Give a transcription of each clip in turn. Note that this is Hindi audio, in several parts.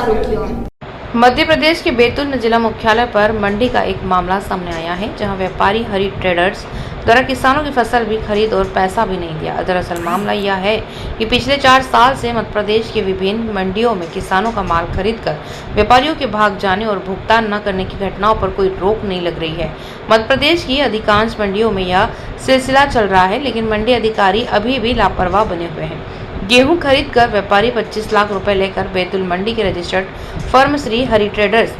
आरोपियों ने। मध्य प्रदेश के बैतूल में जिला मुख्यालय पर मंडी का एक मामला सामने आया है, जहां व्यापारी हरी ट्रेडर्स द्वारा किसानों की फसल भी खरीद और पैसा भी नहीं दिया। दरअसल मामला यह है कि पिछले 4 साल से मध्य प्रदेश के विभिन्न मंडियों में किसानों का माल खरीदकर व्यापारियों के भाग जाने और भुगतान न करने की घटनाओं पर कोई रोक नहीं लग रही है। मध्य प्रदेश की अधिकांश मंडियों में यह सिलसिला चल रहा है, लेकिन मंडी अधिकारी अभी भी लापरवाह बने हुए हैं। गेहूं खरीद कर व्यापारी 25 लाख रुपए लेकर बैतूल मंडी के registered firm Shri Hari traders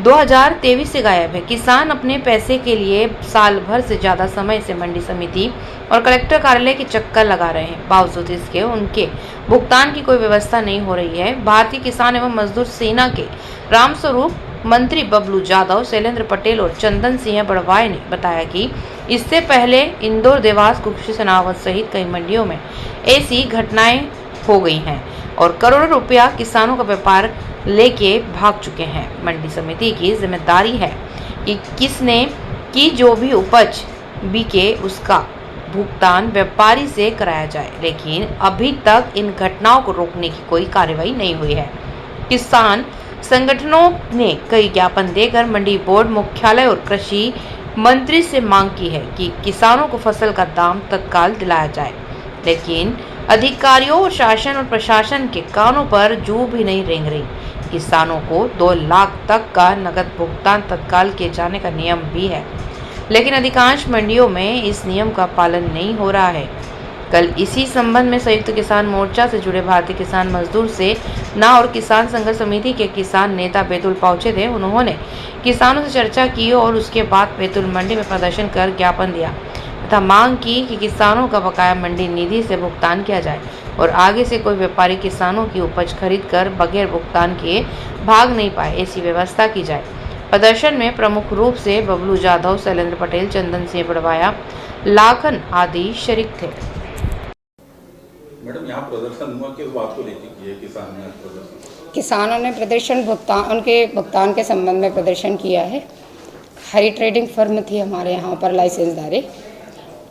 2023 से गायब है। किसान अपने पैसे के लिए साल भर से ज्यादा समय से मंडी समिति और कलेक्टर कार्यालय के चक्कर लगा रहे हैं। बावजूद इसके उनके भुगतान की कोई व्यवस्था नहीं हो रही है। भारतीय किसान एवं मजदूर सेना के रामस्वरूप मंत्री बबलू यादव, शैलेंद्र पटेल और चंदन सिंह बड़वाई ने बताया कि इससे पहले इंदौर, देवास, कुक्षी, सनावद सहित कई मंडियों में ऐसी घटनाएं हो गई हैं और करोड़ों रुपया किसानों का व्यापार लेके भाग चुके हैं। मंडी समिति की जिम्मेदारी है कि किसने की जो भी उपज बिके उसका भुगतान व्यापारी से कराया जाए, लेकिन अभी तक इन घटनाओं को रोकने की कोई कार्रवाई नहीं हुई है। किसान संगठनों ने कई ज्ञापन देकर मंडी बोर्ड, मुख्यालय और कृषि मंत्री से मांग की है कि किसानों को फसल का दाम तत्काल दिलाया जाए, लेकिन अधिकारियों और शासन और प्रशासन के कानों पर जू भी नहीं रेंग रही। किसानों को 2 लाख तक का नगद भुगतान तत्काल किए जाने का नियम भी है, लेकिन अधिकांश मंडियों में इस नियम का पालन नहीं हो रहा है। कल इसी संबंध में संयुक्त किसान मोर्चा से जुड़े भारतीय किसान मजदूर सेना और किसान संघर्ष समिति के किसान नेता बैतूल पहुंचे थे। उन्होंने किसानों से चर्चा की और उसके बाद बैतूल मंडी में प्रदर्शन कर ज्ञापन दिया तथा मांग की कि किसानों का बकाया मंडी निधि से भुगतान किया जाए और आगे से कोई व्यापारी किसानों की उपज खरीद कर बगैर भुगतान किए भाग नहीं पाए, ऐसी व्यवस्था की जाए। प्रदर्शन में प्रमुख रूप से बबलू यादव, शैलेंद्र पटेल, चंदन सिंह बड़वाया, लाखन आदि शरीक थे। मैडम, यहाँ प्रदर्शन हुआ, किस बात को लेकर किया किसानों ने प्रदर्शन? किसानों ने प्रदर्शन उनके भुगतान के संबंध में प्रदर्शन किया है। हरी ट्रेडिंग फर्म थी हमारे यहाँ पर लाइसेंसदारी,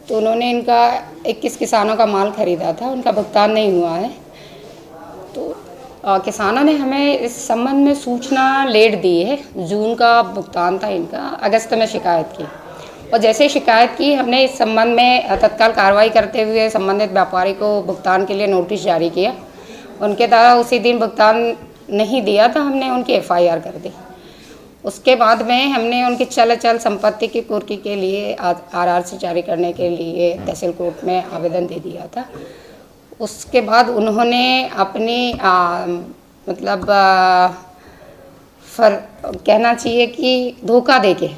तो उन्होंने इनका 21 किसानों का माल खरीदा था, उनका भुगतान नहीं हुआ है। तो किसानों ने हमें इस संबंध में सूचना लेट दी है। जून का भुगतान था इनका, अगस्त में शिकायत की और जैसे शिकायत की हमने इस संबंध में तत्काल कार्रवाई करते हुए संबंधित व्यापारी को भुगतान के लिए नोटिस जारी किया। उनके द्वारा उसी दिन भुगतान नहीं दिया था, हमने उनकी FIR कर दी। उसके बाद में हमने उनकी चल संपत्ति की कुर्की के लिए RRC जारी करने के लिए तहसील कोर्ट में आवेदन दे दिया था। उसके बाद उन्होंने अपनी कहना चाहिए कि धोखा देके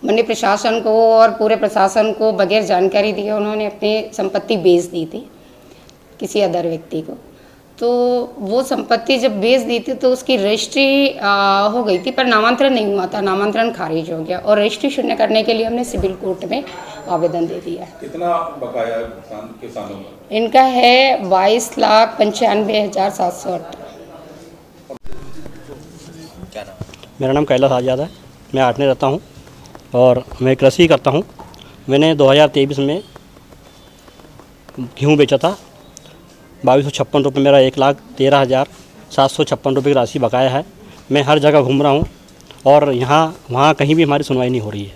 मंडी प्रशासन को और पूरे प्रशासन को बगैर जानकारी दिए उन्होंने अपनी संपत्ति बेच दी थी किसी अदर व्यक्ति को। तो वो संपत्ति जब बेच दी थी तो उसकी रजिस्ट्री हो गई थी, पर नामांतरण नहीं हुआ था, नामांतरण खारिज हो गया और रजिस्ट्री शून्य करने के लिए हमने सिविल कोर्ट में आवेदन दे दिया। कितना बकाया किसानों का? इनका है 22,95,708। क्या नाम? मेरा नाम कैलाश आज़ाद है। मैं आठने रहता हूँ और मैं कृषि करता हूँ। मैंने 2023 में गेहूँ बेचा था 2256 रुपये। मेरा 1,13,756 रुपये की राशि बकाया है। मैं हर जगह घूम रहा हूँ और यहाँ वहाँ कहीं भी हमारी सुनवाई नहीं हो रही है,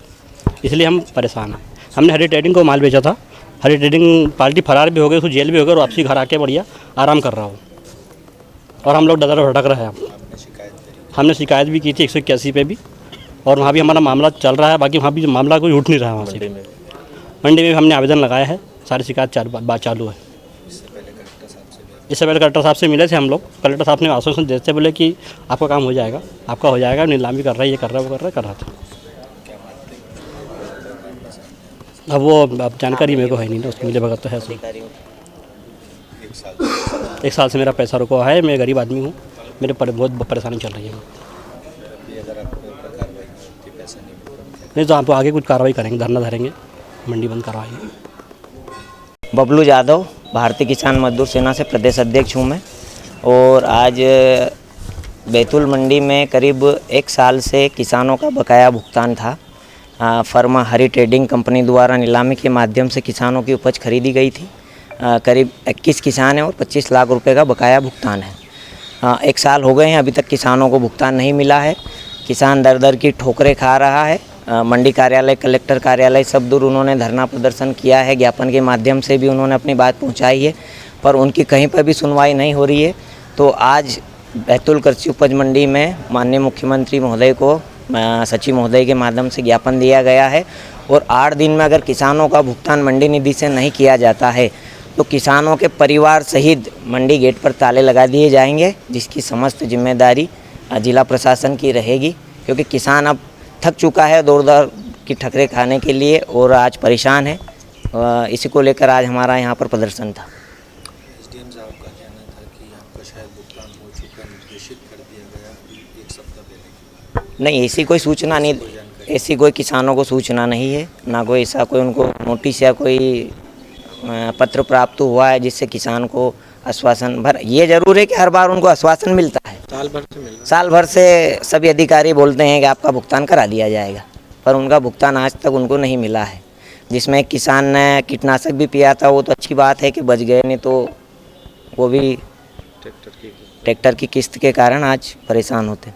इसलिए हम परेशान हैं। हमने हरी ट्रेडिंग को माल बेचा था। हरी ट्रेडिंग पार्टी फरार भी हो गई, उसको जेल भी हो गई और वापसी घर आके बढ़िया आराम कर रहा हूँ और हम लोग डर भटक रहे हैं। हमने शिकायत भी की थी 181 पे भी, और वहाँ भी हमारा मामला चल रहा है। बाकी वहाँ भी मामला कोई उठ नहीं रहा है। वहाँ से मंडी में भी हमने आवेदन लगाया है, सारी शिकायत चालू है। इससे पहले कलेक्टर साहब से मिले थे हम लोग। कलेक्टर साहब ने आश्वासन देते बोले कि आपका काम हो जाएगा, आपका हो जाएगा, नीलामी कर रहा है, ये कर रहा है, वो कर रहा था। अब वो जानकारी मेरे को है नहीं ना, उसकी मुझे भगत तो है। 1 साल से मेरा पैसा रुका है। मैं गरीब आदमी हूँ, मेरे पर बहुत परेशानी चल रही है। नहीं तो आप आगे कुछ कार्रवाई करेंगे, धरना धरेंगे, मंडी बंद करवाएंगे। बबलू यादव, भारतीय किसान मजदूर सेना से प्रदेश अध्यक्ष हूँ मैं। और आज बैतूल मंडी में करीब 1 साल से किसानों का बकाया भुगतान था। फर्म हरी ट्रेडिंग कंपनी द्वारा नीलामी के माध्यम से किसानों की उपज खरीदी गई थी। करीब 21 किसान हैं और 25 लाख रुपए का बकाया भुगतान है। हाँ, 1 साल हो गए हैं, अभी तक किसानों को भुगतान नहीं मिला है। किसान दर दर की ठोकरें खा रहा है। मंडी कार्यालय, कलेक्टर कार्यालय सब दूर उन्होंने धरना प्रदर्शन किया है, ज्ञापन के माध्यम से भी उन्होंने अपनी बात पहुंचाई है, पर उनकी कहीं पर भी सुनवाई नहीं हो रही है। तो आज बैतूल कृषि उपज मंडी में माननीय मुख्यमंत्री महोदय को सचिव महोदय के माध्यम से ज्ञापन दिया गया है, और 8 दिन में अगर किसानों का भुगतान मंडी निधि से नहीं किया जाता है तो किसानों के परिवार सहित मंडी गेट पर ताले लगा दिए जाएंगे, जिसकी समस्त जिम्मेदारी जिला प्रशासन की रहेगी, क्योंकि किसान अब थक चुका है दौड़ दौड़ की ठकरे खाने के लिए और आज परेशान है। इसी को लेकर आज हमारा यहाँ पर प्रदर्शन था। एसडीएम साहब का कहना था कि आपका शायद भुगतान हो चुका, निर्देशित कर दिया गया अभी 1 सप्ताह पहले। नहीं, ऐसी कोई सूचना नहीं, ऐसी कोई किसानों को सूचना नहीं है, ना कोई ऐसा कोई उनको नोटिस या कोई पत्र प्राप्त हुआ है जिससे किसान को आश्वासन भर। ये जरूर है कि हर बार उनको आश्वासन मिलता है, साल भर से सभी अधिकारी बोलते हैं कि आपका भुगतान करा दिया जाएगा, पर उनका भुगतान आज तक उनको नहीं मिला है। जिसमें किसान ने कीटनाशक भी पिया था, वो तो अच्छी बात है कि बच गए, नहीं तो वो भी ट्रैक्टर की किस्त के कारण आज परेशान होते।